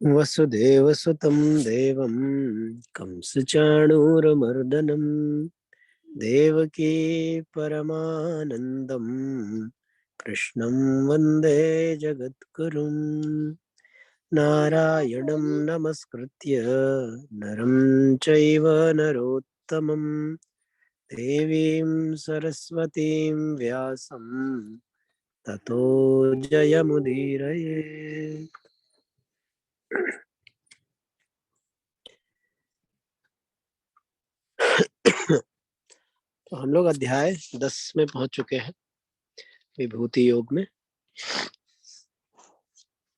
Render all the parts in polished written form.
वसुदेवसुतं देवं कंसचाणूरमर्दनं देवकी परमानन्दं कृष्णं वन्दे जगद्गुरुं नारायणं नमस्कृत्य नरं चैव नरोत्तमं देवीं सरस्वतीं व्यासं ततो जयमुदीरये। तो हम लोग अध्याय 10 में पहुंच चुके हैं विभूति योग में,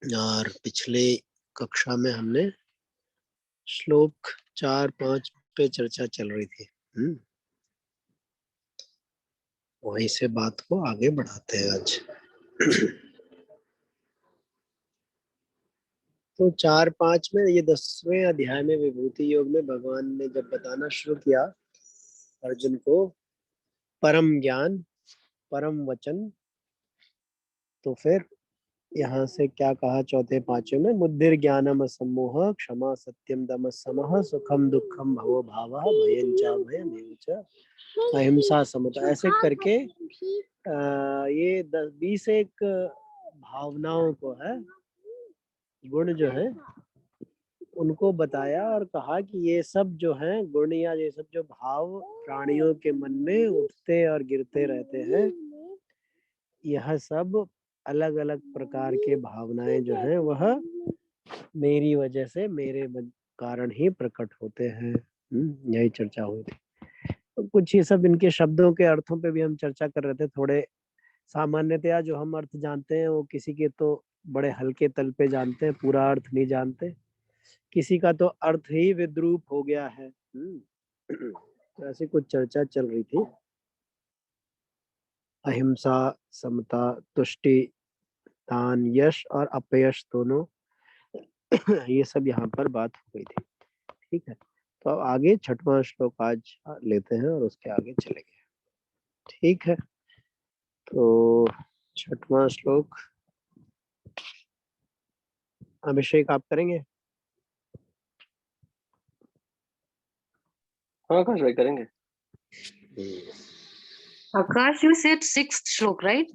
और पिछले कक्षा में हमने श्लोक 4-5 पे चर्चा चल रही थी। वहीं से बात को आगे बढ़ाते हैं आज। तो 4-5 में, ये 10वें अध्याय में विभूति योग में भगवान ने जब बताना शुरू किया अर्जुन को परम ज्ञान परम वचन, तो फिर यहाँ से क्या कहा चौथे पांचवें में, बुद्धिर ज्ञानम सम्मोह क्षमा सत्यम दम समः सुखम दुखम भवो भावः भयं च भयमेव च अहिंसा समता, ऐसे करके ये 20 एक भावनाओं को है, गुण जो है उनको बताया और कहा कि ये सब जो है गुण या ये सब जो भाव प्राणियों के मन में उठते और गिरते रहते हैं, यह सब अलग अलग प्रकार के भावनाएं जो हैं वह मेरी वजह से मेरे कारण ही प्रकट होते हैं। यही चर्चा हुई थी। तो कुछ ये सब इनके शब्दों के अर्थों पे भी हम चर्चा कर रहे थे। थोड़े सामान्यतया जो हम अर्थ जानते हैं वो किसी के तो बड़े हल्के तल पे जानते हैं, पूरा अर्थ नहीं जानते, किसी का तो अर्थ ही विद्रूप हो गया है। तो ऐसी कुछ चर्चा चल रही थी। अहिंसा, समता, तुष्टि, दान, यश और अपयश दोनों ये सब यहाँ पर बात हो गई थी। ठीक है, तो अब आगे 6वां श्लोक आज लेते हैं और उसके आगे चलेंगे। ठीक है, तो 6वां श्लोक अभिषेक आप करेंगे? हाँ आकाश भाई करेंगे। Akash, you said 6th श्लोक, right?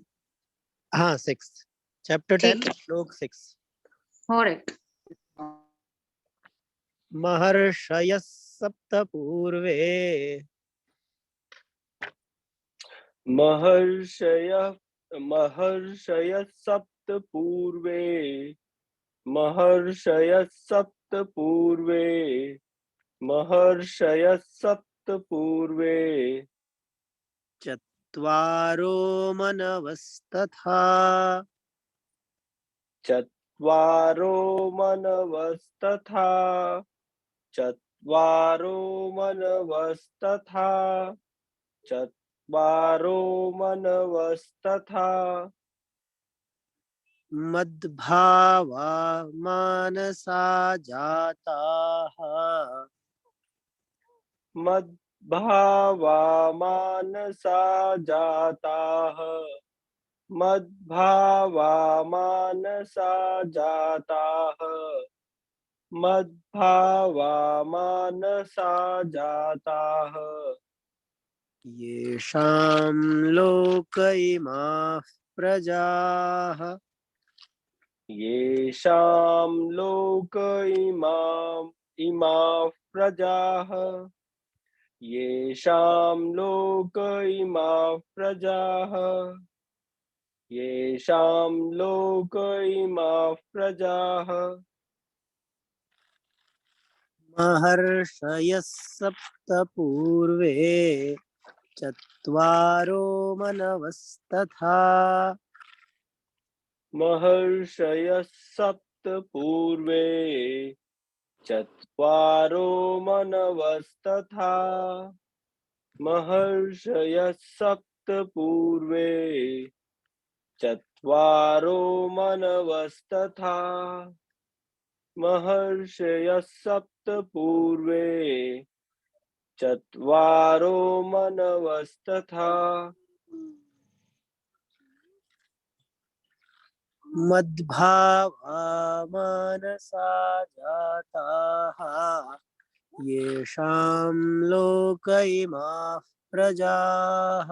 हाँ, 6th चैप्टर 10 श्लोक 6। Correct. महर्षयः सप्त पूर्वे महर्षयः सप्त पूर्वे महर्षयः सप्त पूर्वे महर्षयः सप्त पूर्वे चत्वारो मनवस्तथा चत्वारो मनवस्तथा चत्वारो मनवस्तथा चत्वारो मनवस्तथा मद्भावा मानसा जाताः मद्भावा मानसा जाताः मद्भावा मानसा जाताः मद्भावा मानसा जाताः येषां लोक इमाः प्रजाः येषां लोक इमाः प्रजाः येषां लोक इमाः प्रजाः येषां लोक इमाः प्रजाः महर्षयः सप्त पूर्वे चत्वारो मनवस्तथा महर्षयः सप्त पूर्वे चत्वारो मनवस्तथा महर्षयः सप्त पूर्वे चत्वारो मनवस्तथा महर्षयः सप्त पूर्वे चत्वारो मनवस्तथा। मद्भावा मानसा जाताः येषां लोक इमाः प्रजाः।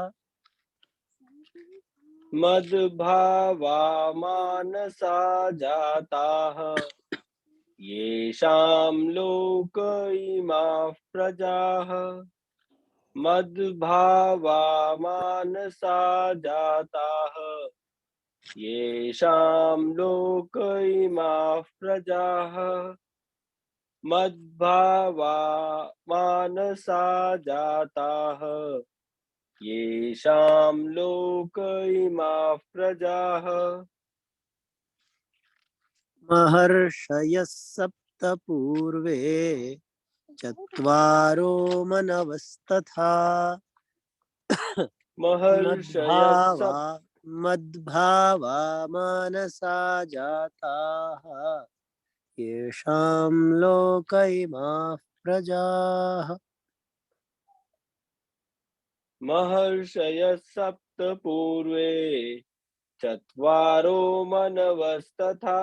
मद्भावा मानसा जाताः येषां लोक इमाः प्रजाः। मद्भावा मानसा जाताः येषां लोक इमाः प्रजाः। मद्भावा मानसा जाताः येषां लोक इमाः प्रजाः। महर्षयः सप्त पूर्वे चत्वारो मनवस्तथा महर्षयः मद्भावा मानसा जाताः येषां लोक इमाः प्रजाः। महर्षयः सप्त पूर्वे चत्वारो मनवस्तथा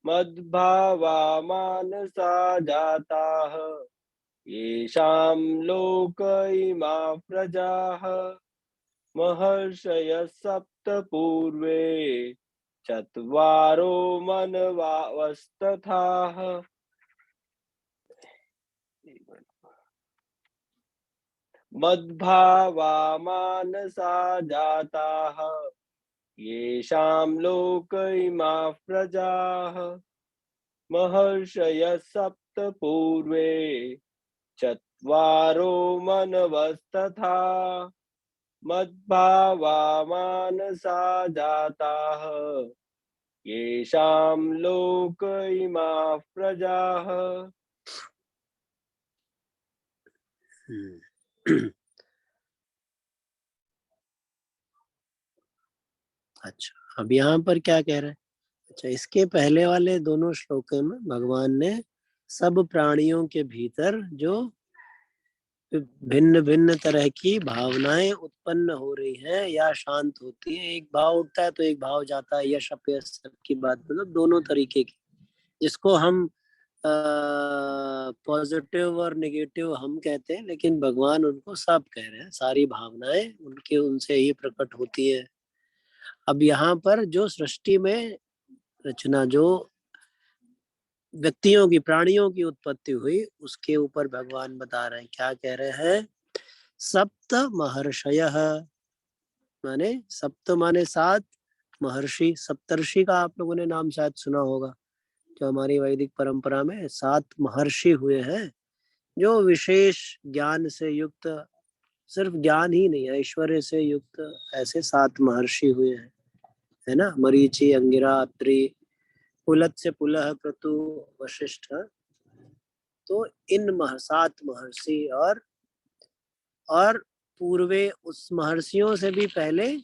मद्भावा मानसा जाताः येषां लोक इमाः प्रजाः। महर्षयः सप्त पूर्वे चत्वारो मनवस्तथा मद्भावा मानसा जाताः येषां लोक इमाः प्रजाः। महर्षयः सप्त पूर्वे चत्वारो मनवस्तथा मद्भावा मानसा जाताः येषां लोक इमाः प्रजाः। अच्छा, अब यहाँ पर क्या कह रहे हैं? अच्छा, इसके पहले वाले दोनों श्लोकों में भगवान ने सब प्राणियों के भीतर जो भिन्न भिन्न तरह की भावनाएं उत्पन्न हो रही हैं या शांत होती है, एक भाव उठता है तो एक भाव जाता है, यश अपयश की बात, मतलब दोनों तरीके की, जिसको हम पॉजिटिव और नेगेटिव हम कहते हैं, लेकिन भगवान उनको सब कह रहे हैं, सारी भावनाएं उनके उनसे ही प्रकट होती है। अब यहाँ पर जो सृष्टि में रचना, जो व्यक्तियों की, प्राणियों की उत्पत्ति हुई, उसके ऊपर भगवान बता रहे हैं, क्या कह रहे हैं? सप्त महर्षयः, माने सप्त माने सात, महर्षि सप्तर्षि का आप लोगों ने नाम शायद सुना होगा। जो हमारी वैदिक परंपरा में 7 महर्षि हुए हैं, जो विशेष ज्ञान से युक्त, सिर्फ ज्ञान ही नहीं, ऐश्वर्य से युक्त ऐसे 7 महर्षि हुए हैं, है ना? मरीचि, अंगिरा, अत्रि, पुलत से पुलह, क्रतु, वशिष्ठ। तो इन 7 महर्षि और पूर्वे उस महर्षियों से भी पहले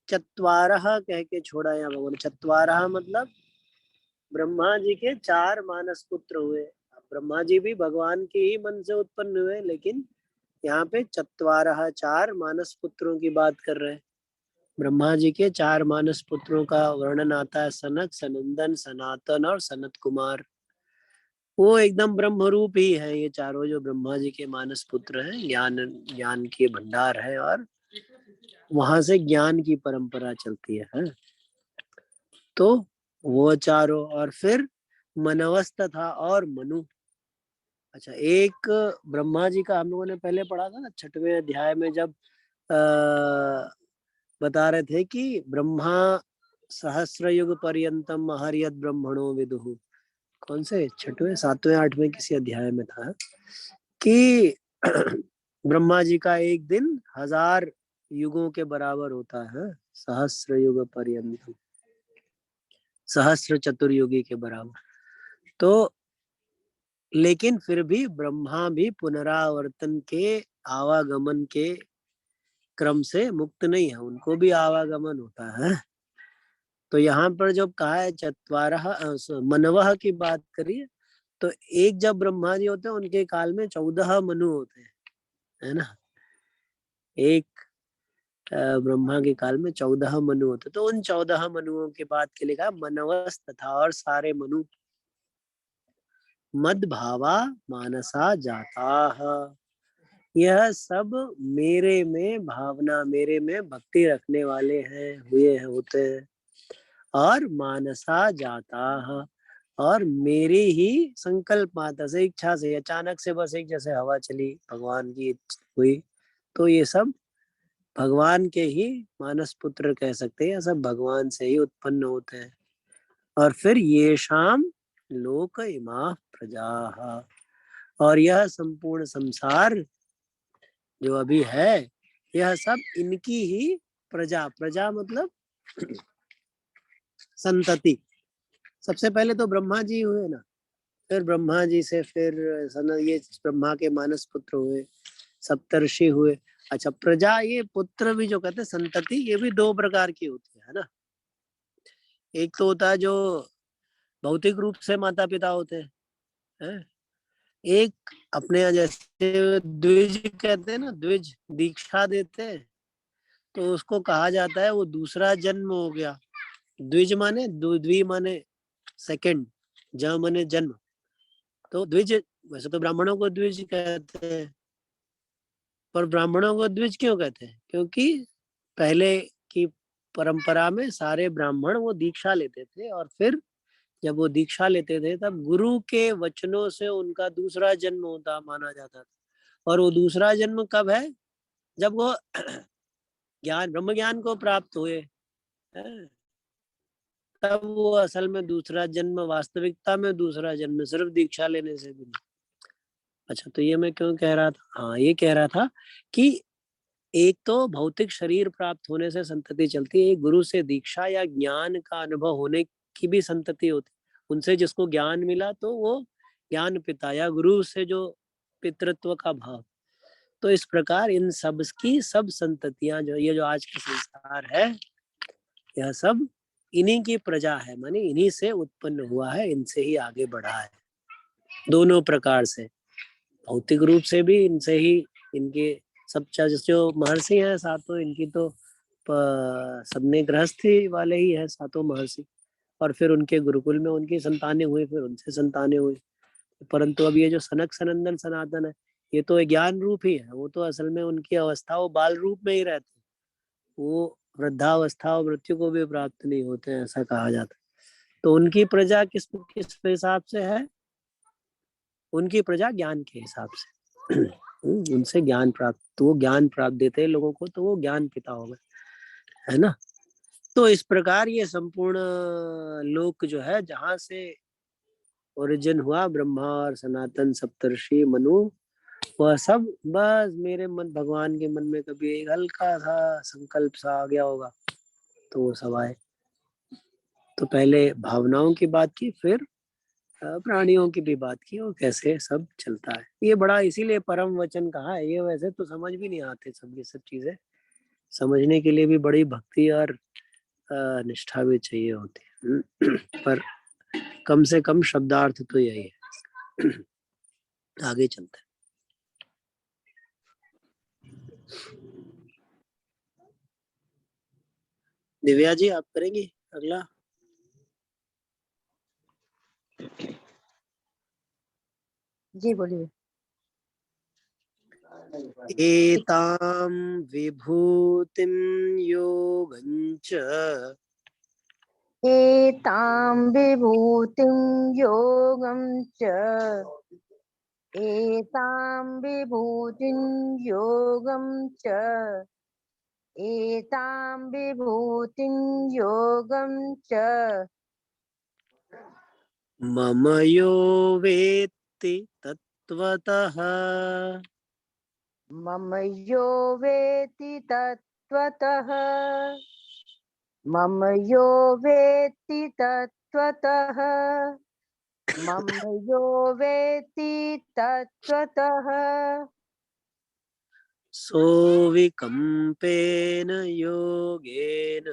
चत्वारह कह के छोड़ा यहाँ भगवान। चत्वारह मतलब ब्रह्मा जी के 4 मानस पुत्र हुए। ब्रह्मा जी भी भगवान के ही मन से उत्पन्न हुए, लेकिन यहाँ पे चत्वारह 4 मानस पुत्रों की बात कर रहे हैं। ब्रह्मा जी के 4 मानस पुत्रों का वर्णन आता है, सनक, सनंदन, सनातन और सनत कुमार। वो एकदम ब्रह्म रूप ही है ये चारों, जो ब्रह्मा जी के मानस पुत्र हैं। ज्ञान के भंडार है और वहां से ज्ञान की परंपरा चलती है। तो वो चारों, और फिर मनवस्त था और मनु। अच्छा, एक ब्रह्मा जी का हम लोगों ने पहले पढ़ा था ना 6वें अध्याय में, जब बता रहे थे कि ब्रह्मा सहस्र युग पर्यंतम महर्यत ब्रह्मणो विदुः। कौन से 6वें 7वें 8वें किसी अध्याय में था कि ब्रह्मा जी का एक दिन 1000 युगों के बराबर होता है। सहस्र युग पर्यंतम, सहस्र चतुर्युगी के बराबर। तो लेकिन फिर भी ब्रह्मा भी पुनरावर्तन के, आवागमन के क्रम से मुक्त नहीं है, उनको भी आवागमन होता है। तो यहाँ पर जब कहा है चत्वारह मनवह की बात करिए, तो एक जब ब्रह्मा जी होते हैं, उनके काल में 14 मनु होते हैं, है ना? एक ब्रह्मा के काल में 14 मनु होते, तो उन 14 मनुओं के बाद के लिखा मनवस तथा, और सारे मनु मद भावा मानसा जाता, यह सब मेरे में भावना, मेरे में भक्ति रखने वाले हैं, हुए होते हैं। और मानसा जाता, और मेरी ही संकल्प मात्र से, इच्छा से, अचानक से बस एक जैसे हवा चली भगवान की हुई, तो ये सब भगवान के ही मानस पुत्र कह सकते हैं, सब भगवान से ही उत्पन्न होते हैं। और फिर ये शाम लोक इमा प्रजा, और यह संपूर्ण संसार जो अभी है, यह सब इनकी ही प्रजा, प्रजा मतलब संतति। सबसे पहले तो ब्रह्मा जी हुए ना, फिर ब्रह्मा जी से फिर ये ब्रह्मा के मानस पुत्र हुए, सप्तर्षि हुए। अच्छा, प्रजा, ये पुत्र भी जो कहते हैं संतति, ये भी दो प्रकार की होती है ना। एक तो होता है जो भौतिक रूप से माता पिता होते हैं, एक अपने यहाँ जैसे द्विज कहते हैं ना, द्विज दीक्षा देते हैं, तो उसको कहा जाता है वो दूसरा जन्म हो गया। द्विज माने द्वि माने सेकंड, ज माने जन्म, तो द्विज। वैसे तो ब्राह्मणों को द्विज कहते हैं, पर ब्राह्मणों को द्विज क्यों कहते हैं? क्योंकि पहले की परंपरा में सारे ब्राह्मण वो दीक्षा लेते थे, और फिर जब वो दीक्षा लेते थे तब गुरु के वचनों से उनका दूसरा जन्म होता माना जाता था। और वो दूसरा जन्म कब है? जब वो ज्ञान, ब्रह्म ज्ञान को प्राप्त हुए, तब वो असल में दूसरा जन्म, वास्तविकता में दूसरा जन्म सिर्फ दीक्षा लेने से भी नहीं। अच्छा, तो ये मैं क्यों कह रहा था? हाँ, ये कह रहा था कि एक तो भौतिक शरीर प्राप्त होने से संतति चलती है, एक गुरु से दीक्षा या ज्ञान का अनुभव होने की भी संतति होती है। उनसे जिसको ज्ञान मिला तो वो ज्ञान पिता, या गुरु से जो पितृत्व का भाव। तो इस प्रकार इन सब की सब संततियां, जो ये जो आज का संसार है, यह सब इन्हीं की प्रजा है, माने इन्हीं से उत्पन्न हुआ है, इनसे ही आगे बढ़ा है, दोनों प्रकार से। भौतिक रूप से भी इनसे ही, इनके सब जो महर्षि हैं सातों, इनकी तो सबने गृहस्थी वाले ही है सातों महर्षि, और फिर उनके गुरुकुल में उनकी संतानें हुई, फिर उनसे संतानें हुई। परंतु अब ये जो सनक सनंदन सनातन है, ये तो ज्ञान रूप ही है। वो तो असल में उनकी अवस्था वो बाल रूप में ही रहते, वो वृद्धावस्था और मृत्यु को भी प्राप्त नहीं होते हैं, ऐसा कहा जाता है। तो उनकी प्रजा किस किस हिसाब से है? उनकी प्रजा ज्ञान के हिसाब से। उनसे ज्ञान प्राप्त, तो वो ज्ञान प्राप्त देते हैं लोगों को, तो वो ज्ञान पिता हो गए, है ना। तो इस प्रकार ये संपूर्ण लोक जो है, जहां से ओरिजिन हुआ ब्रह्मा और सनातन सप्तर्षि मनु, वह सब बस मेरे मन, भगवान के मन में कभी एक हल्का सा संकल्प सा आ गया होगा, तो वो सब आए। तो पहले भावनाओं की बात की, फिर प्राणियों की भी बात की, और कैसे सब चलता है। ये बड़ा इसीलिए परम वचन कहा है। ये वैसे तो समझ भी नहीं आते सब, ये सब चीजें समझने के लिए भी बड़ी भक्ति और निष्ठा भी चाहिए होती है। पर कम से कम शब्दार्थ तो यही है। आगे चलते हैं। दिव्या जी, आप करेंगी अगला? जी बोलिए। एतां विभूतिं योगञ्च, एतां विभूतिं योगं च, एतां विभूतिं योगं च, एतां विभूतिं योगं च, मम यो वेत्ति तत्त्वतः, मम यो वेत्ति तत्त्वतः, मम यो वेत्ति तत्त्वतः, मम यो वेत्ति तत्त्वतः, सोऽविकम्पेन योगेन,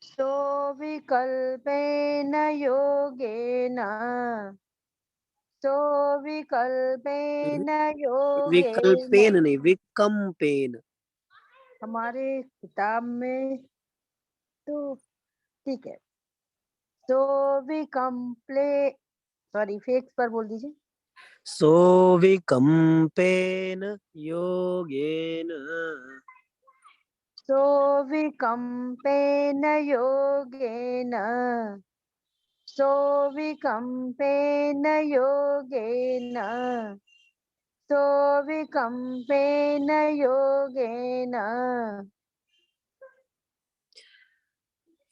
सोऽविकल्पेन योगेन, सोऽविकल्पेन योगेन, विकल्पेन नहीं, विकम्पेन। हमारे किताब में तो ठीक है। सो विकम्प्ले सॉरी फेक्स पर बोल दीजिए। सो विकम्पेन योगेन सो विकम्पेन योगेन सो विकम्पेन योगेन सो विकम्पेन योगेन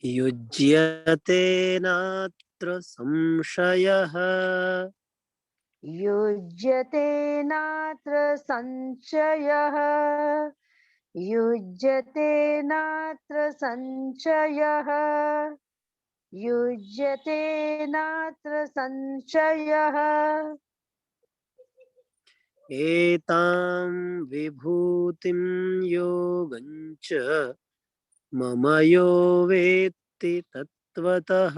युज्यते नात्र संशयः युज्यते नात्र संशयः युज्यते नात्र संशयः युज्यते नात्र संशयः एतां विभूतिं योगञ्च मम यो वेत्ति तत्त्वतः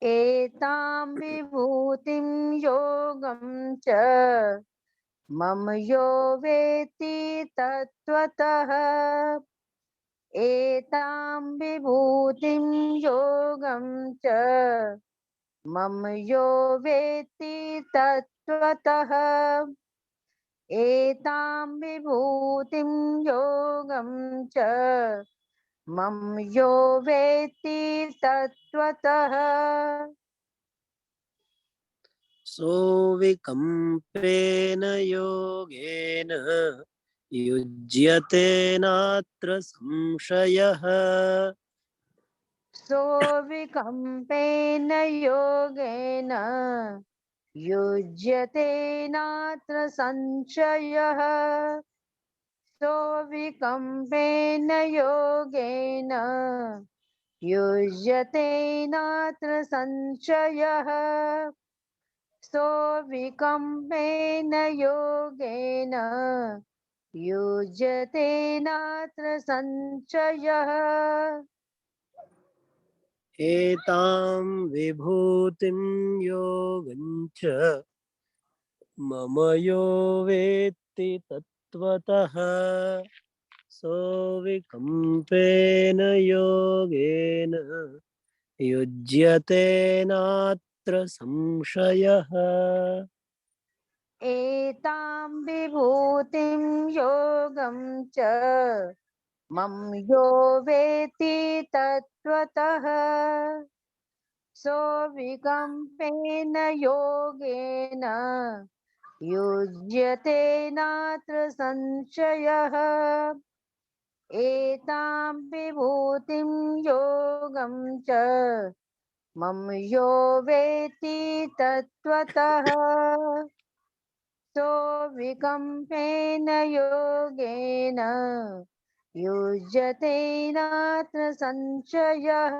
एतां विभूतिं योगं च मम यो वेत्ति तत्त्वतः एतां विभूतिं योगं च मम यो वेत्ति तत्त्वतः एतां विभूतिं योगं च मम यो वेत्ति तत्त्वतः सो विकम्पेन योगेन युज्यते नात्र संशयः सो विकम्पेन योगेन युज्यते नात्र संशयः सो विकम्पेन योगेन युज्यते नात्र संशयः सो विकम्पेन योगेन युज्यते नात्र संशयः एतां विभूतिं योगञ्च मम यो वेत्ति तत्त्वतः सो विकम्पेन योगेन युज्यते नात्र संशयः एतां विभूतिं योगं च मम यो वेत्ति तत्त्वतः सो विकम्पेन योगेन युज्यते नात्र संशयः एतां विभूतिं योगं च मम यो वेत्ति तत्त्वतः सो विकम्पेन योगेन युज्यते नात्र संशयः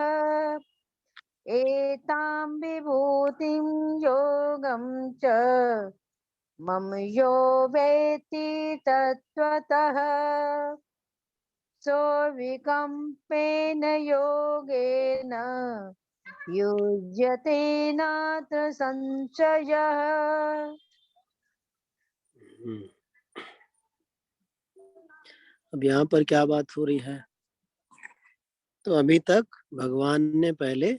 एतां विभूतिं योगं च मम यो वेत्ति तत्त्वतः सो विकम्पेन योगेन युज्यते नात्र संशयः अब यहाँ पर क्या बात हो रही है? तो अभी तक भगवान ने पहले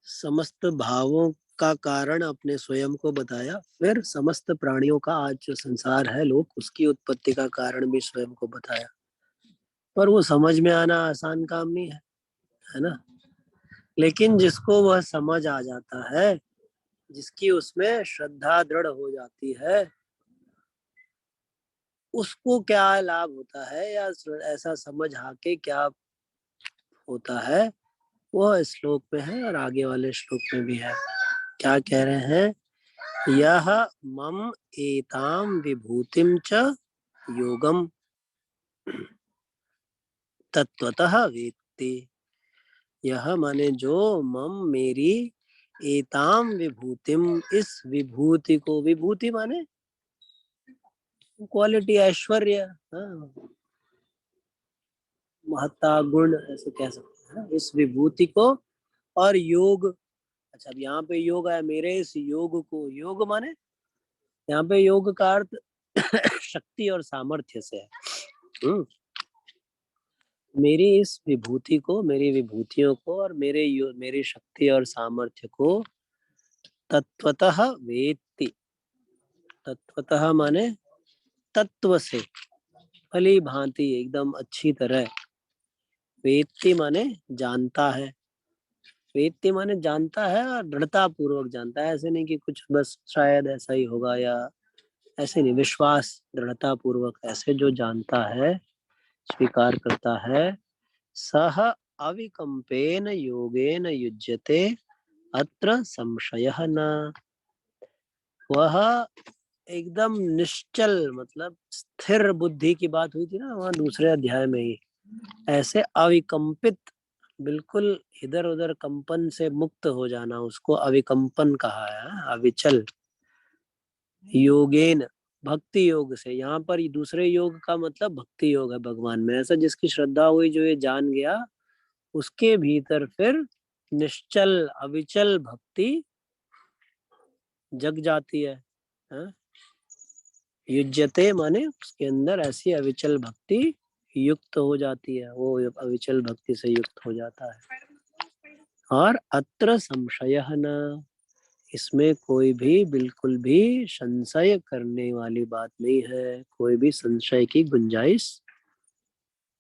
समस्त भावों का कारण अपने स्वयं को बताया, फिर समस्त प्राणियों का आज जो संसार है लोक, उसकी उत्पत्ति का कारण भी स्वयं को बताया। पर वो समझ में आना आसान काम नहीं है ना। लेकिन जिसको वह समझ आ जाता है, जिसकी उसमें श्रद्धा दृढ़ हो जाती है, उसको क्या लाभ होता है या ऐसा समझ आके क्या होता है, वह श्लोक में है और आगे वाले श्लोक में भी है। क्या कह रहे हैं? यह मम एताम विभूतिम च योगम तत्वतः वेत्ति। यह माने जो, मम मेरी, एताम विभूतिम इस विभूति को, विभूति माने क्वालिटी, ऐश्वर्य, महत्ता, गुण, ऐसे कह सकते हैं इस विभूति को। और योग, अच्छा अब यहाँ पे योग आया, मेरे इस योग को, योग माने यहाँ पे योग का अर्थ शक्ति और सामर्थ्य से है। मेरी इस विभूति को, मेरी विभूतियों को और मेरी शक्ति और सामर्थ्य को तत्वतः वेत्ति। तत्वतः माने तत्व से, भली भांति, एकदम अच्छी तरह। वेत्ति माने जानता है। वेत्ति माने जानता है और दृढ़ता पूर्वक जानता है। ऐसे नहीं कि कुछ बस शायद ऐसा ही होगा या ऐसे नहीं, विश्वास दृढ़ता पूर्वक ऐसे जो जानता है, स्वीकार करता है। सह अविकंपेन योगेन युज्यते अत्र संशयः न। वह एकदम निश्चल, मतलब स्थिर बुद्धि की बात हुई थी ना वहाँ दूसरे अध्याय में ही, ऐसे अविकंपित, बिल्कुल इधर उधर कंपन से मुक्त हो जाना, उसको अविकंपन कहा है, अविचल। योगेन, भक्ति योग से। यहाँ पर दूसरे योग का मतलब भक्ति योग है भगवान में। ऐसा जिसकी श्रद्धा हुई, जो ये जान गया, उसके भीतर फिर निश्चल अविचल भक्ति जग जाती है। युज्यते माने उसके अंदर ऐसी अविचल भक्ति युक्त हो जाती है, वो अविचल भक्ति से युक्त हो जाता है। और अत्र संशयः न, इसमें कोई भी बिल्कुल भी संशय करने वाली बात नहीं है, कोई भी संशय की गुंजाइश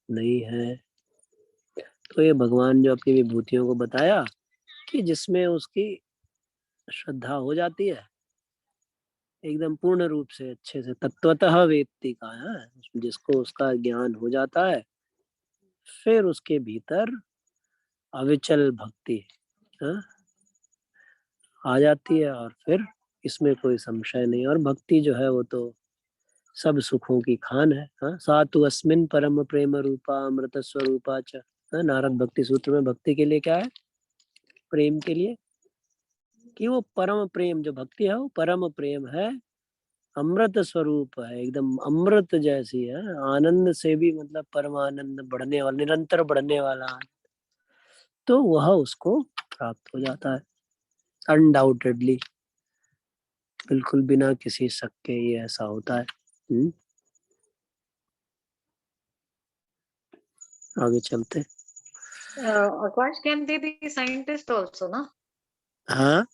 नहीं है। तो ये भगवान जो अपनी विभूतियों को बताया कि जिसमें उसकी श्रद्धा हो जाती है एकदम पूर्ण रूप से, अच्छे से, तत्वतः वेत्ति का है, जिसको उसका ज्ञान हो जाता है, फिर उसके भीतर अविचल भक्ति आ जाती है और फिर इसमें कोई संशय नहीं। और भक्ति जो है वो तो सब सुखों की खान है। सातु अस्मिन परम प्रेम रूपा अमृत स्वरूपा च। नारद भक्ति सूत्र में भक्ति के लिए क्या है? प्रेम के लिए, कि वो परम प्रेम, जो भक्ति है वो परम प्रेम है, अमृत स्वरूप है, एकदम अमृत जैसी है, आनंद से भी मतलब परमानंद, बढ़ने वाला, निरंतर बढ़ने वाला, तो वह उसको प्राप्त हो जाता है अनडाउटेडली, बिल्कुल बिना किसी शक के ये ऐसा होता है। आगे चलते। Akash, can they be scientist also ना? हाँ,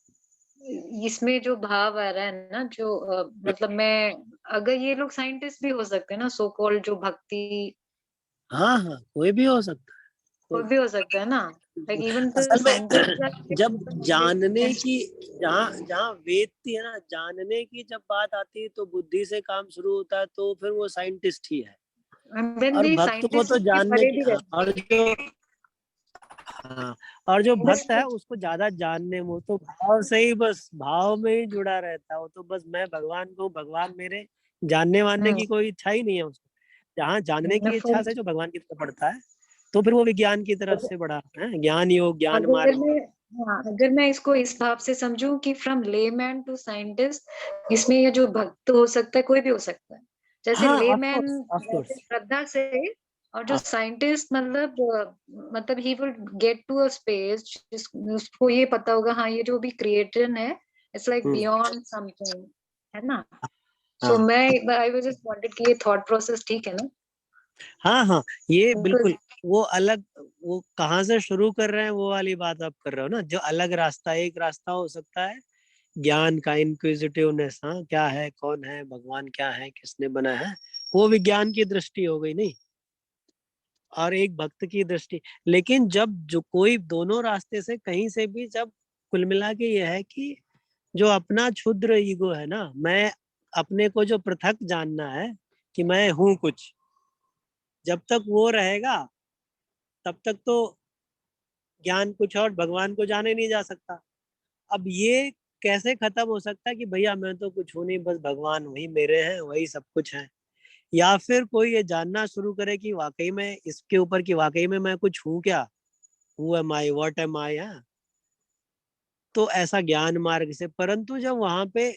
इसमें जो भाव आ रहा है ना, जो मतलब मैं, अगर ये लोग साइंटिस्ट भी हो सकते हैं ना, सो कॉल्ड, जो भक्ति, हाँ, हाँ, कोई भी हो सकता है। कोई भी हो सकता है ना, लाइक इवन द असल में जब साइंटिस्ट। जानने की, जहाँ जहाँ वेदती है ना, जानने की जब बात आती है तो बुद्धि से काम शुरू होता है, तो फिर वो साइंटिस्ट ही है। और भक्त को तो जानने की, और जो भक्त है उसको ज्यादा जानने में, तो भाव से ही, बस भाव में ही जुड़ा रहता है वो, तो बस मैं भगवान को, भगवान मेरे, जानने वानने की कोई इच्छा ही नहीं है उसको। जहाँ जानने की इच्छा से जो भगवान की तरफ बढ़ता है, तो फिर वो विज्ञान की तरफ से बढ़ा है, ज्ञान योग, ज्ञान मार्ग। अगर मैं इसको इस भाव से समझूं कि फ्रॉम लेमैन टू साइंटिस्ट, इसमें ये जो भक्त हो सकता है, कोई भी हो सकता है। जैसे लेमैन श्रद्धा से, और जो साइंटिस्ट मतलब he will get to a space, उसको ये पता होगा, हाँ ये जो भी क्रिएशन है, इट्स लाइक बियॉन्ड समथिंग, है ना। सो आई वाज जस्ट वांटेड कि ये थॉट प्रोसेस ठीक है ना। हाँ, ये बिल्कुल वो अलग, वो कहाँ से शुरू कर रहे हैं वो वाली बात आप कर रहे हो ना, जो अलग रास्ता, एक रास्ता हो सकता है ज्ञान का, इंक्विजिटिवनेस, हाँ क्या है, कौन है भगवान, क्या है, किसने बना है, वो विज्ञान की दृष्टि हो गई नहीं, और एक भक्त की दृष्टि। लेकिन जब जो कोई दोनों रास्ते से कहीं से भी, जब कुल मिला के ये है कि जो अपना क्षुद्र ईगो है ना, मैं अपने को जो पृथक जानना है कि मैं हूं कुछ, जब तक वो रहेगा तब तक तो ज्ञान कुछ और भगवान को जाने नहीं जा सकता। अब ये कैसे खत्म हो सकता है कि भैया मैं तो कुछ हूं नहीं, बस भगवान वही मेरे हैं, वही सब कुछ है। या फिर कोई ये जानना शुरू करे कि वाकई में इसके ऊपर, कि वाकई में मैं कुछ हूं क्या, who am I, what am I, तो ऐसा ज्ञान मार्ग से। परंतु जब वहां पे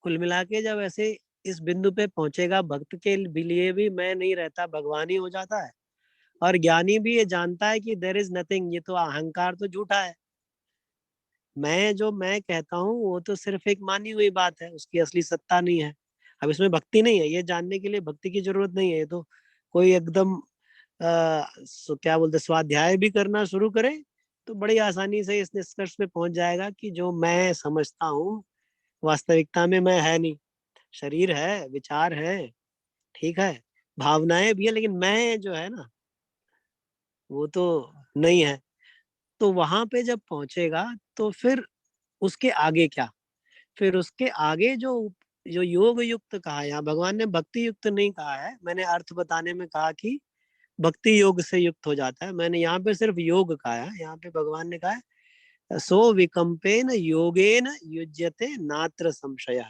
कुल मिला के जब ऐसे इस बिंदु पे पहुंचेगा, भक्त के लिए भी मैं नहीं रहता, भगवान ही हो जाता है। और ज्ञानी भी ये जानता है कि देयर इज नथिंग, ये तो अहंकार तो झूठा है, मैं जो मैं कहता हूँ वो तो सिर्फ एक मानी हुई बात है, उसकी असली सत्ता नहीं है। अब इसमें भक्ति नहीं है, ये जानने के लिए भक्ति की जरूरत नहीं है। ये तो कोई एकदम क्या बोलते स्वाध्याय भी करना शुरू करे तो बड़ी आसानी से इस निष्कर्ष पे पहुंच जाएगा कि जो मैं समझता हूँ वास्तविकता में मैं है नहीं। शरीर है, विचार है, ठीक है, भावनाएं भी है, लेकिन मैं जो है ना वो तो नहीं है। तो वहां पे जब पहुंचेगा तो फिर उसके आगे क्या, फिर उसके आगे जो जो योग युक्त कहा है, यहाँ भगवान ने भक्ति युक्त नहीं कहा है। मैंने अर्थ बताने में कहा कि भक्ति योग से युक्त हो जाता है, मैंने यहाँ पे सिर्फ योग कहा है। यहाँ पे भगवान ने कहा है सो विकम्पेन योगेन युज्यते नात्र संशय,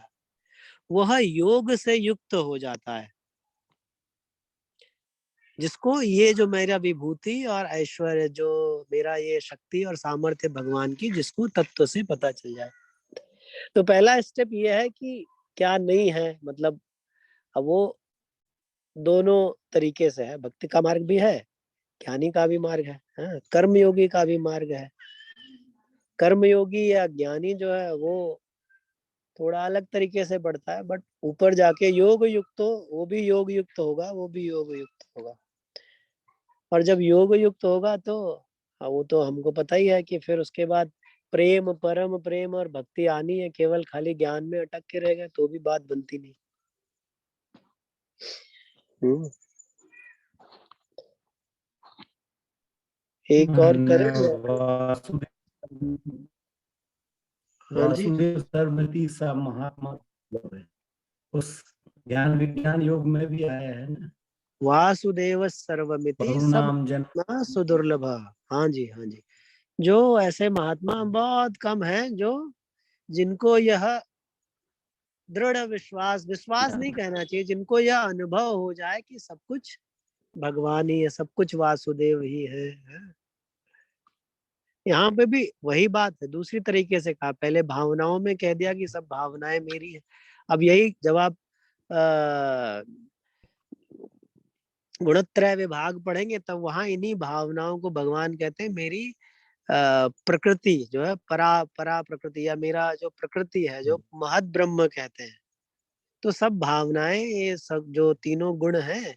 वह योग से युक्त हो जाता है जिसको ये जो मेरा विभूति और ऐश्वर्य, जो मेरा ये शक्ति और सामर्थ्य भगवान की, जिसको तत्व से पता चल जाए। तो पहला स्टेप ये है कि क्या नहीं है, मतलब अब वो दोनों तरीके से है, भक्ति का मार्ग भी है, ज्ञानी का भी मार्ग है, कर्मयोगी का भी मार्ग है। कर्मयोगी या ज्ञानी जो है वो थोड़ा अलग तरीके से बढ़ता है, बट ऊपर जाके योग युक्त हो, वो भी योग युक्त होगा, वो भी योग युक्त होगा। और जब योग युक्त होगा तो वो तो हमको पता ही है कि फिर उसके बाद प्रेम, परम प्रेम और भक्ति आनी है। केवल खाली ज्ञान में अटक के रह गए तो भी बात बनती नहीं। एक और करें। वासुदेव सर्वमिति सा महात्मा है, उस ज्ञान विज्ञान योग में भी आया है ना, वासुदेव सर्वमिति सब सुदुर्लभ। हाँ जी, हाँ जी। जो ऐसे महात्मा बहुत कम हैं जो जिनको यह दृढ़ विश्वास नहीं कहना चाहिए, जिनको यह अनुभव हो जाए कि सब कुछ भगवान ही है, सब कुछ वासुदेव ही है। यहाँ पे भी वही बात है, दूसरी तरीके से कहा। पहले भावनाओं में कह दिया कि सब भावनाएं मेरी है। अब यही जब आप गुणत्रय विभाग पढ़ेंगे तब वहां इन्हीं भावनाओं को भगवान कहते हैं मेरी प्रकृति जो है, परा प्रकृति, या मेरा जो प्रकृति है, जो महद ब्रह्म कहते हैं। तो सब भावनाएं, ये सब जो तीनों गुण हैं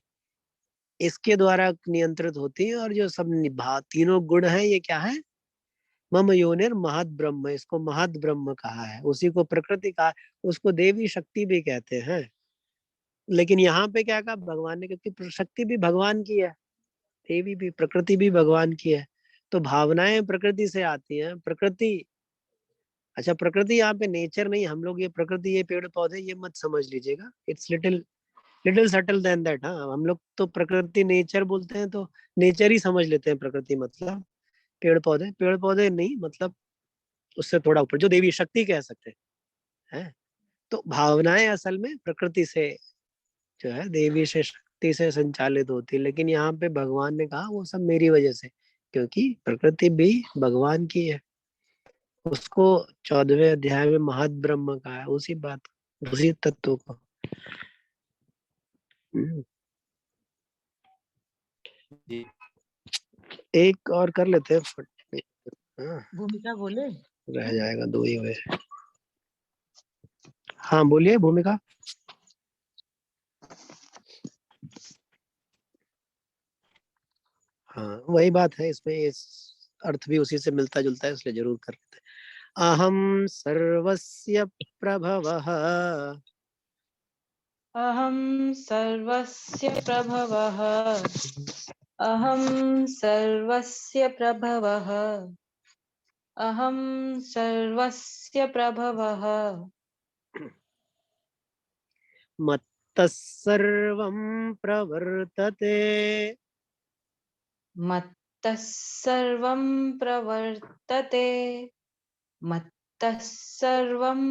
इसके द्वारा नियंत्रित होती है। और जो सब तीनों गुण है ये क्या है, मम योनिर महद ब्रह्म, इसको महद ब्रह्म कहा है, उसी को प्रकृति कहा, उसको देवी शक्ति भी कहते हैं। लेकिन यहाँ पे क्या कहा भगवान ने, क्योंकि शक्ति भी भगवान की है, देवी भी, प्रकृति भी भगवान की है, तो भावनाएं प्रकृति से आती हैं। प्रकृति, अच्छा प्रकृति यहाँ पे नेचर नहीं, हम लोग ये प्रकृति, ये पेड़ पौधे, ये मत समझ लीजिएगा, it's little subtle than that. हाँ, हम लोग तो प्रकृति नेचर बोलते हैं तो नेचर ही समझ लेते हैं प्रकृति मतलब पेड़ पौधे नहीं, मतलब उससे थोड़ा ऊपर जो देवी शक्ति कह सकते हैं। तो भावनाएं असल में प्रकृति से जो है, देवी से शक्ति से संचालित होती है। लेकिन यहाँ पे भगवान ने कहा वो सब मेरी वजह से, क्योंकि प्रकृति भी भगवान की है। उसको 14वें अध्याय में महद ब्रह्म कहा है, उसी बात, उसी तत्व को। एक और कर लेते हैं। भूमिका बोले, रह जाएगा, दो ही हुए। हाँ बोलिए भूमिका। हाँ वही बात है, इसमें इस अर्थ भी उसी से मिलता जुलता है, इसलिए जरूर कर लेते हैं। अहम सर्वस्य प्रभवः, अहं सर्वस्य प्रभवः, अहं सर्वस्य प्रभवः, अहं सर्वस्य प्रभवः, मत्तः सर्वं प्रवर्तते, मत्तः सर्वं प्रवर्तते, मत्तः सर्वं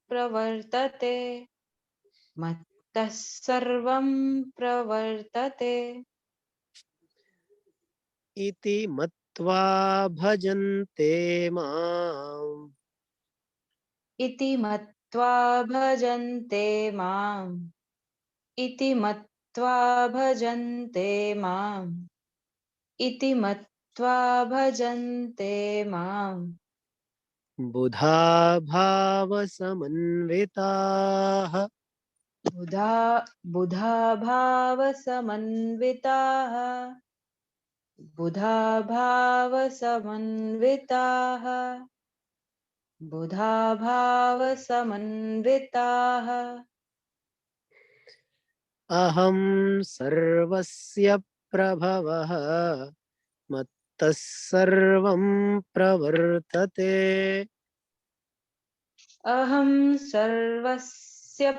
प्रवर्तते, मत्तः सर्वं प्रवर्तते, इति मत्वा भजन्ते माम्, इति मत्वा भजन्ते माम्, इति मत्वा भजन्ते माम्, इति मत्वा भजन्ते माम्, बुधा भाव समन्विताः, बुधा भाव समन्विताः बुधा भाव समन्विताः बुधा भाव समन्विताः अहं सर्वस्य प्रभवः मत्तः सर्वं प्रवर्तते। अहं सर्वस्य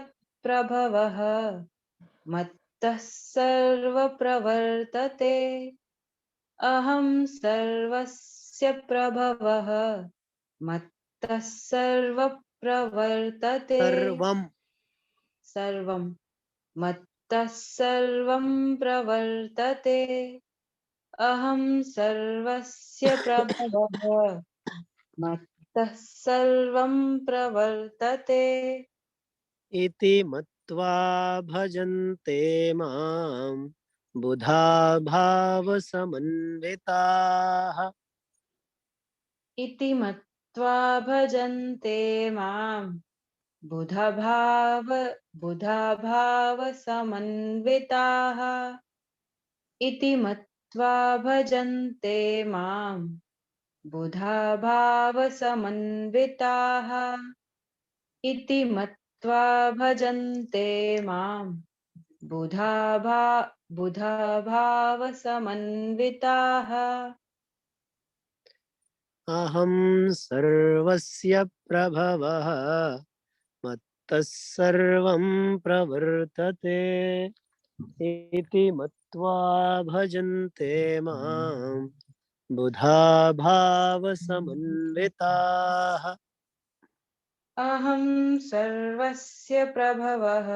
प्रभवः मत्तः सर्वप्रवर्तते अहं सर्वस्य प्रभवः मत्तः सर्वप्रवर्तते सर्वं मत्तः सर्वं प्रवर्तते अहं सर्वस्य प्रभवः मत्तः सर्वं प्रवर्तते इति मत्वा भजन्ते मां बुधा भावसमन्विताः। इति मत्वा भजन्ते मां बुधा भाव समन्विताः इति मत्वा भजन्ते मां बुधा भाव समन्विताः इति मत्वा भजन्ते मां बुधा भाव समन्विताः अहं सर्वस्य प्रभवः मत्तः सर्वं प्रवर्तते इति मत्वा भजन्ते मां बुधा भावसमन्विताः। अहं सर्वस्य प्रभवः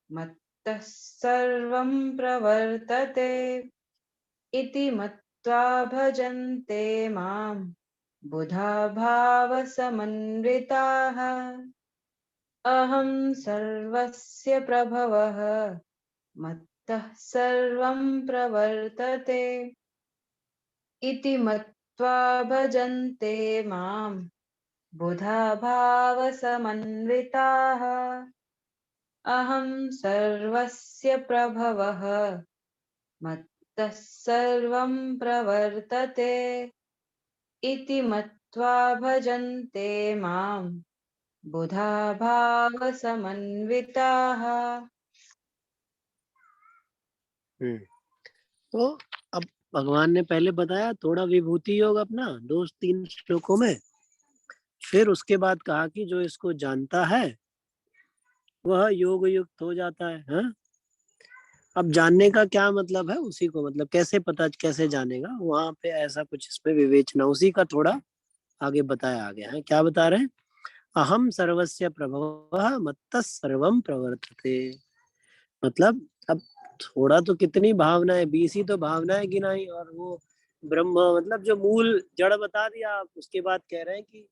मत्तः सर्वं प्रवर्तते इति मत्वा भजन्ते मां बुधा भाव समन्विताः अहं सर्वस्य प्रभवः मत्तः सर्वं प्रवर्तते इति मत्वा भजन्ते मां बुधा भाव समन्विताः अहं सर्वस्य प्रभवः मत्तः सर्वं प्रवर्तते इति मत्वा भजन्ते मां बुधा भाव समन्विताः। तो अब भगवान ने पहले बताया थोड़ा विभूति योग अपना 2-3 श्लोकों में, फिर उसके बाद कहा कि जो इसको जानता है वह योग युक्त हो जाता है। हाँ? अब जानने का क्या मतलब है, उसी को मतलब कैसे पता कैसे जानेगा, वहां पे ऐसा कुछ इसमें विवेचना उसी का थोड़ा आगे बताया गया है। क्या बता रहे हैं? अहम सर्वस्य प्रभवः मत्तः सर्वं प्रवर्तते। मतलब अब थोड़ा तो कितनी भावनाएं, 20 ही तो भावनाएं गिनाई और वो ब्रह्म मतलब जो मूल जड़ बता दिया आप, उसके बाद कह रहे हैं कि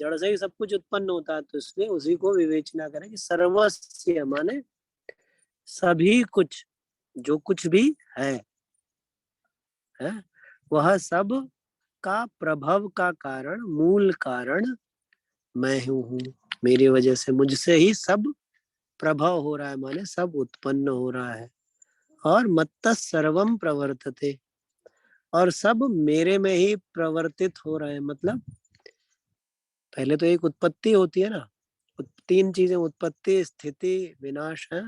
जड़ से ही सब कुछ उत्पन्न होता है, तो इसलिए उसी को विवेचना करें कि सर्वस्य माने सभी कुछ, जो कुछ भी है वह सब का प्रभव का कारण, मूल कारण मैं हूँ। मेरी वजह से, मुझसे ही सब प्रभव हो रहा है, माने सब उत्पन्न हो रहा है। और मत्तः सर्वम प्रवर्तते, और सब मेरे में ही प्रवर्तित हो रहे हैं। मतलब पहले तो एक उत्पत्ति होती है ना, 3 चीजें, उत्पत्ति स्थिति विनाश है।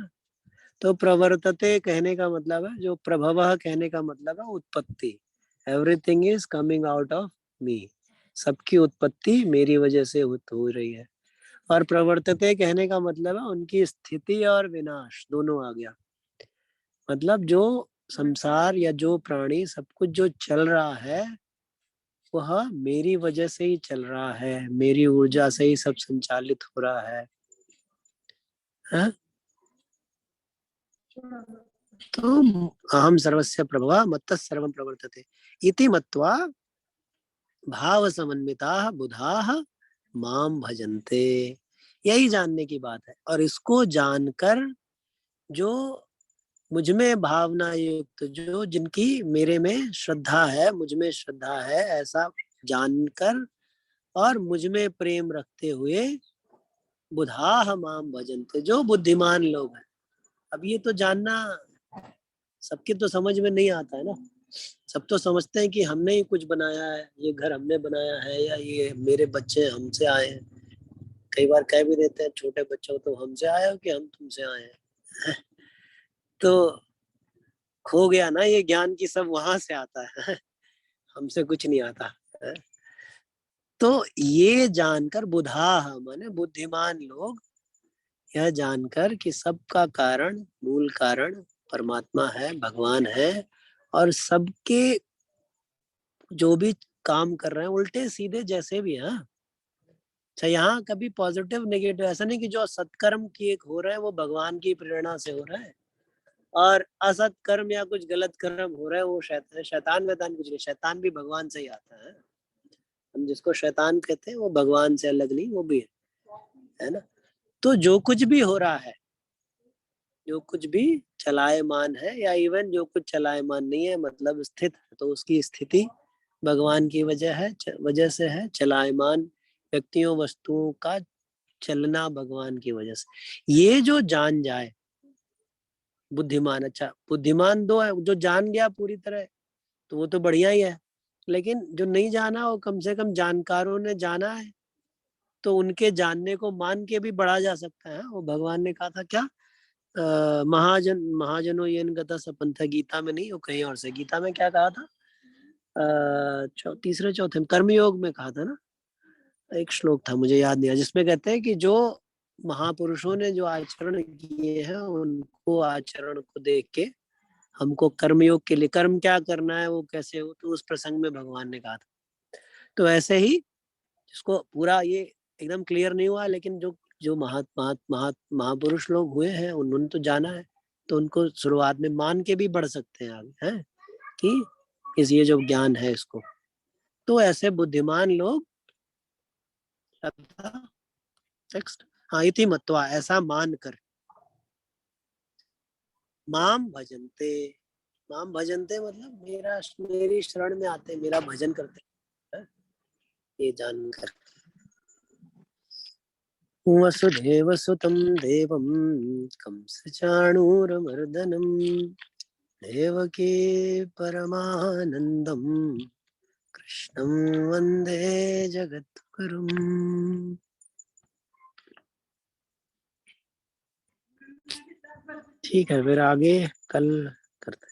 तो प्रवर्तते कहने का मतलब है, जो प्रभवः कहने का मतलब है उत्पत्ति। Everything is coming out of me, सबकी उत्पत्ति मेरी वजह से हो रही है। और प्रवर्तते कहने का मतलब है उनकी स्थिति और विनाश दोनों आ गया। मतलब जो संसार या जो प्राणी सब कुछ जो चल रहा है वह मेरी वजह से ही चल रहा है, मेरी ऊर्जा से ही सब संचालित हो रहा है। तो अहम सर्वस्य प्रभवः मत्तः सर्वं प्रवर्तते इति मत्वा भाव समन्विताः बुधाः माम भजन्ते। यही जानने की बात है। और इसको जानकर जो मुझमें भावना युक्त, जो जिनकी मेरे में श्रद्धा है, मुझमें श्रद्धा है, ऐसा जानकर और मुझमें प्रेम रखते हुए बुधाः माम भजन्ते, जो बुद्धिमान लोग हैं। अब ये तो जानना सबके तो समझ में नहीं आता है ना। सब तो समझते हैं कि हमने ही कुछ बनाया है, ये घर हमने बनाया है, या ये मेरे बच्चे हमसे आए हैं। कई बार कह भी देते हैं छोटे बच्चों को, तो हमसे आए हो कि हम तुमसे आए हैं। तो खो गया ना ये ज्ञान की सब वहां से आता है। हमसे कुछ नहीं आता है। तो ये जानकर बुधाः माने बुद्धिमान लोग, यह जानकर कि सबका कारण, मूल कारण परमात्मा है, भगवान है, और सबके जो भी काम कर रहे हैं उल्टे सीधे जैसे भी हैं। अच्छा, यहाँ कभी पॉजिटिव नेगेटिव ऐसा नहीं कि जो सत्कर्म की एक हो रहा है वो भगवान की प्रेरणा से हो रहा है, और असत कर्म या कुछ गलत कर्म हो रहा है वो शैतान वैतान कुछ नहीं। शैतान भी भगवान से ही आता है। हम जिसको शैतान कहते हैं वो भगवान से अलग नहीं, वो भी है ना। तो जो कुछ भी हो रहा है, जो कुछ भी चलायमान है, या इवन जो कुछ चलायमान नहीं है मतलब स्थित है, तो उसकी स्थिति भगवान की वजह से है। चलायमान व्यक्तियों वस्तुओं का चलना भगवान की वजह से। ये जो जान जाए बुद्धिमान, अच्छा बुद्धिमान दो है, जो जान गया पूरी तरह तो वो तो बढ़िया ही है, लेकिन जो नहीं जाना वो कम से कम जानकारों ने जाना है, तो उनके जानने को मान के भी बढ़ा जा सकता है। वो भगवान ने कहा था क्या, महाजनो येन गतः स पंथ, गीता में नहीं, वो कहीं और से। गीता में क्या कहा था, तीसरे चौथे में कर्मयोग में कहा था ना, एक श्लोक था मुझे याद नहीं है, जिसमें कहते हैं कि जो महापुरुषों ने जो आचरण किए हैं उनको आचरण को देख के हमको कर्मयोग के लिए, कर्म क्या करना है वो कैसे हो, तो उस प्रसंग में भगवान ने कहा था। तो ऐसे ही जिसको पूरा ये एकदम क्लियर नहीं हुआ, लेकिन जो जो महापुरुष लोग हुए हैं उन्होंने तो जाना है, तो उनको शुरुआत में मान के भी बढ़ सकते हैं आगे, हैं कि ये जो ज्ञान है इसको। तो ऐसे बुद्धिमान लोग, टेक्स्ट, हाँ, इति मत्वा, ऐसा मान कर, माम भजन्ते, माम भजन्ते मतलब मेरी शरण में आते, मेरा भजन करते हैं, ये जानकर। वसुदेवसुतं देवं कंसचाणूरमर्दनं देवकी परमानन्दं कृष्णं वन्दे जगद्गुरुम्। ठीक है, फिर आगे कल करते हैं।